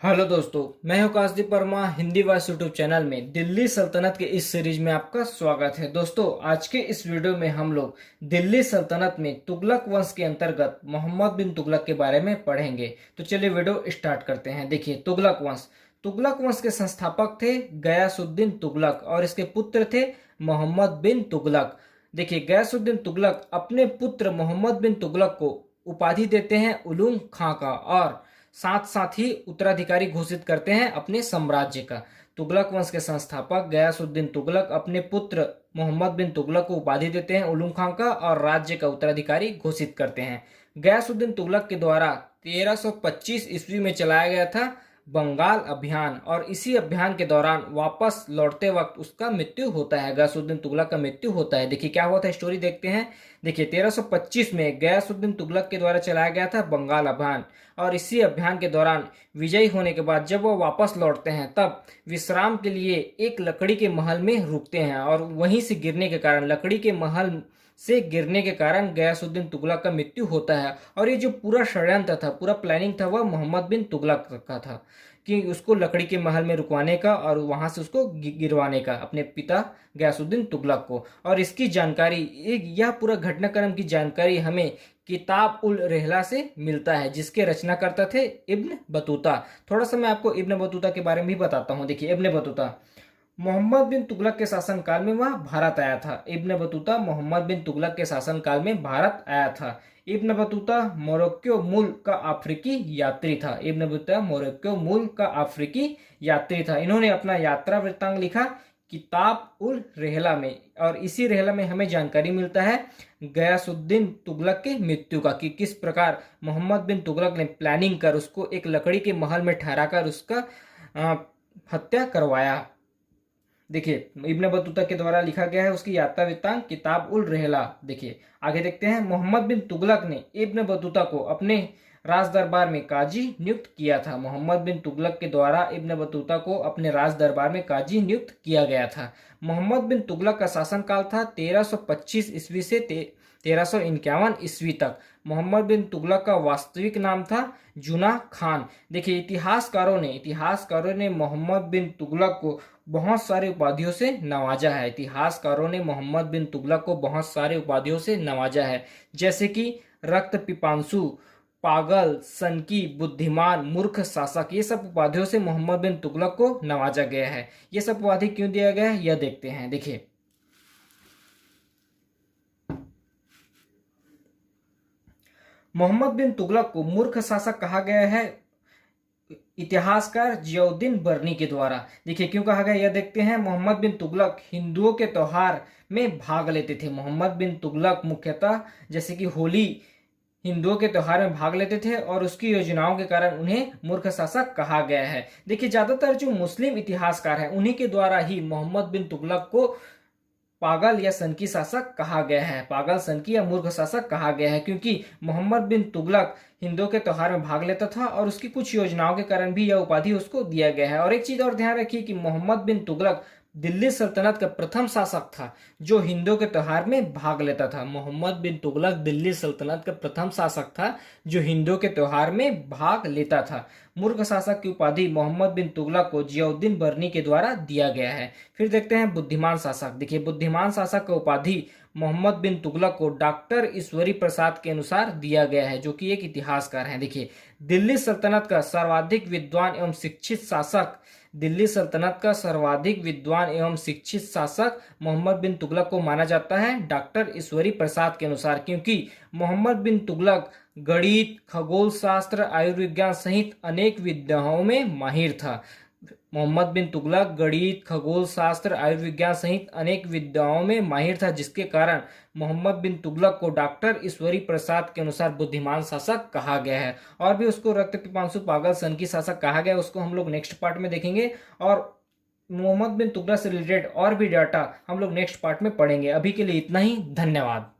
Hello दोस्तों, मैं हूं Kashdeep Verma. Hindi wise YouTube channel में दिल्ली सल्तनत के इस सीरीज में आपका स्वागत है। दोस्तों, आज के इस वीडियो में हम लोग दिल्ली सल्तनत में तुगलक वंश के अंतर्गत मोहम्मद बिन तुगलक के बारे में पढ़ेंगे। तो चलिए वीडियो स्टार्ट करते हैं। देखिए, तुगलक वंश के संस्थापक थे गयासुद्दीन तुगलक और इसके पुत्र थे मोहम्मद बिन तुगलक। देखिए, गयासुद्दीन तुगलक अपने पुत्र मोहम्मद बिन तुगलक को उपाधि देते हैं उलूग खां का और साथ साथ ही उत्तराधिकारी घोषित करते हैं अपने साम्राज्य का। तुगलक वंश के संस्थापक गयासुद्दीन तुगलक अपने पुत्र मोहम्मद बिन तुगलक को उपाधि देते हैं उलूग खां का और राज्य का उत्तराधिकारी घोषित करते हैं। गयासुद्दीन तुगलक के द्वारा 1325 ईस्वी में चलाया गया था बंगाल अभियान और इसी अभियान के दौरान वापस लौटते वक्त उसका मृत्यु होता है। गयासुद्दीन तुगलक का मृत्यु होता है। देखिए क्या हुआ था, स्टोरी देखते हैं। देखिए, 1325 में गयासुद्दीन तुगलक के द्वारा चलाया गया था बंगाल अभियान और इसी अभियान के दौरान विजयी होने के बाद जब वो वापस लौटते हैं तब विश्राम के लिए एक लकड़ी के महल में रुकते हैं और वहीं से गिरने के कारण गयासुद्दीन तुगलक का मृत्यु होता है। और ये जो पूरा षड्यंत्र था, पूरा प्लानिंग था, वह मोहम्मद बिन तुगलक का था कि उसको लकड़ी के महल में रुकवाने का और वहां से उसको गिरवाने का, अपने पिता गयासुद्दीन तुगलक को। और इसकी जानकारी, यह पूरा घटनाक्रम की जानकारी हमें किताब उल रहला से मिलता है, जिसके रचनाकर्ता थे इब्न बतूता। थोड़ा सा मैं आपको इब्न बतूता के बारे में भी बताता हूँ। देखिए, इब्न बतूता मोहम्मद बिन तुगलक के शासनकाल में वह भारत आया था। इब्न बतूता मोहम्मद बिन तुगलक के शासनकाल में भारत आया था। इब्न बतूता मोरक्को मूल का अफ्रीकी यात्री था। इब्न बतूता मोरक्को मूल का अफ्रीकी यात्री था। इन्होंने अपना यात्रा वृत्तांत लिखा किताब उल रहला में और इसी रहला में हमें जानकारी मिलता है गयासुद्दीन तुगलक के मृत्यु का, कि किस प्रकार मोहम्मद बिन तुगलक ने प्लानिंग कर उसको एक लकड़ी के महल में ठहराकर उसका हत्या करवाया। देखिए, इब्न बतूता के द्वारा लिखा गया है उसकी यात्रा वृत्तांत किताब उल रहला। देखिए आगे देखते हैं। मोहम्मद बिन तुगलक ने इब्न बतूता को अपने राज दरबार में काजी नियुक्त किया था। मोहम्मद बिन तुगलक के द्वारा इब्न बतूता को अपने राज दरबार में काजी नियुक्त किया गया था। मोहम्मद बिन तुगलक का शासनकाल था 1325 ईस्वी से 1351 ईस्वी तक। मोहम्मद बिन तुगलक का वास्तविक नाम था जुना खान। देखिए, इतिहासकारों ने मोहम्मद बिन तुगलक को बहुत सारे उपाधियों से नवाजा है। इतिहासकारों ने मोहम्मद बिन तुगलक को बहुत सारे उपाधियों से नवाजा है, जैसे कि रक्त पिपांसु, पागल, सनकी, बुद्धिमान, मूर्ख शासक। ये सब उपाधियों से मोहम्मद बिन तुगलक को नवाजा गया है। ये सब उपाधि क्यों दिया गया है, यह देखते हैं। देखिए, मोहम्मद बिन तुगलक को मूर्ख शासक कहा गया है इतिहासकार जियाउद्दीन बर्नी के द्वारा। देखिए क्यों कहा गया, यह देखते हैं। मोहम्मद बिन तुगलक हिंदुओं के त्योहार में भाग लेते थे। मोहम्मद बिन तुगलक मुख्यतः जैसे कि होली, हिंदुओं के त्योहार में भाग लेते थे और उसकी योजनाओं के कारण उन्हें मूर्ख शासक कहा गया है। देखिए, ज्यादातर जो मुस्लिम इतिहासकार हैं उन्हीं के द्वारा ही मोहम्मद बिन तुगलक को पागल या सनकी शासक कहा गया है, पागल, सनकी या मूर्ख शासक कहा गया है, क्योंकि मोहम्मद बिन तुगलक हिंदुओं के त्योहार में भाग लेता था और उसकी कुछ योजनाओं के कारण भी यह उपाधि उसको दिया गया है। और एक चीज और ध्यान रखिए कि मोहम्मद बिन तुगलक दिल्ली सल्तनत का प्रथम शासक था जो हिंदुओं के त्योहार में भाग लेता था। मोहम्मद बिन तुगलक दिल्ली सल्तनत का प्रथम शासक था जो हिंदुओं के त्योहार में भाग लेता था। मूर्ख शासक की उपाधि मोहम्मद बिन तुगलक को जियाउद्दीन बर्नी के द्वारा दिया गया है। फिर देखते हैं बुद्धिमान शासक। देखिए, बुद्धिमान शासक का उपाधि मोहम्मद बिन तुगलक को डॉक्टर ईश्वरी प्रसाद के अनुसार दिया गया है, जो कि एक इतिहासकार हैं। देखिए, दिल्ली सल्तनत का सर्वाधिक विद्वान एवं शिक्षित शासक मोहम्मद बिन तुगलक को माना जाता है डॉक्टर ईश्वरी प्रसाद के अनुसार, क्योंकि मोहम्मद बिन तुगलक गणित, खगोल शास्त्र, आयुर्विज्ञान सहित अनेक विद्याओं में माहिर था। मोहम्मद बिन तुगलक गणित, खगोल शास्त्र, आयुर्विज्ञान सहित अनेक विद्याओं में माहिर था, जिसके कारण मोहम्मद बिन तुगलक को डॉक्टर ईश्वरी प्रसाद के अनुसार बुद्धिमान शासक कहा गया है। और भी उसको रक्त पिपांसु, पागल, सनकी शासक कहा गया है, उसको हम लोग नेक्स्ट पार्ट में देखेंगे। और मोहम्मद बिन तुगलक से रिलेटेड और भी डाटा हम लोग नेक्स्ट पार्ट में पढ़ेंगे। अभी के लिए इतना ही, धन्यवाद।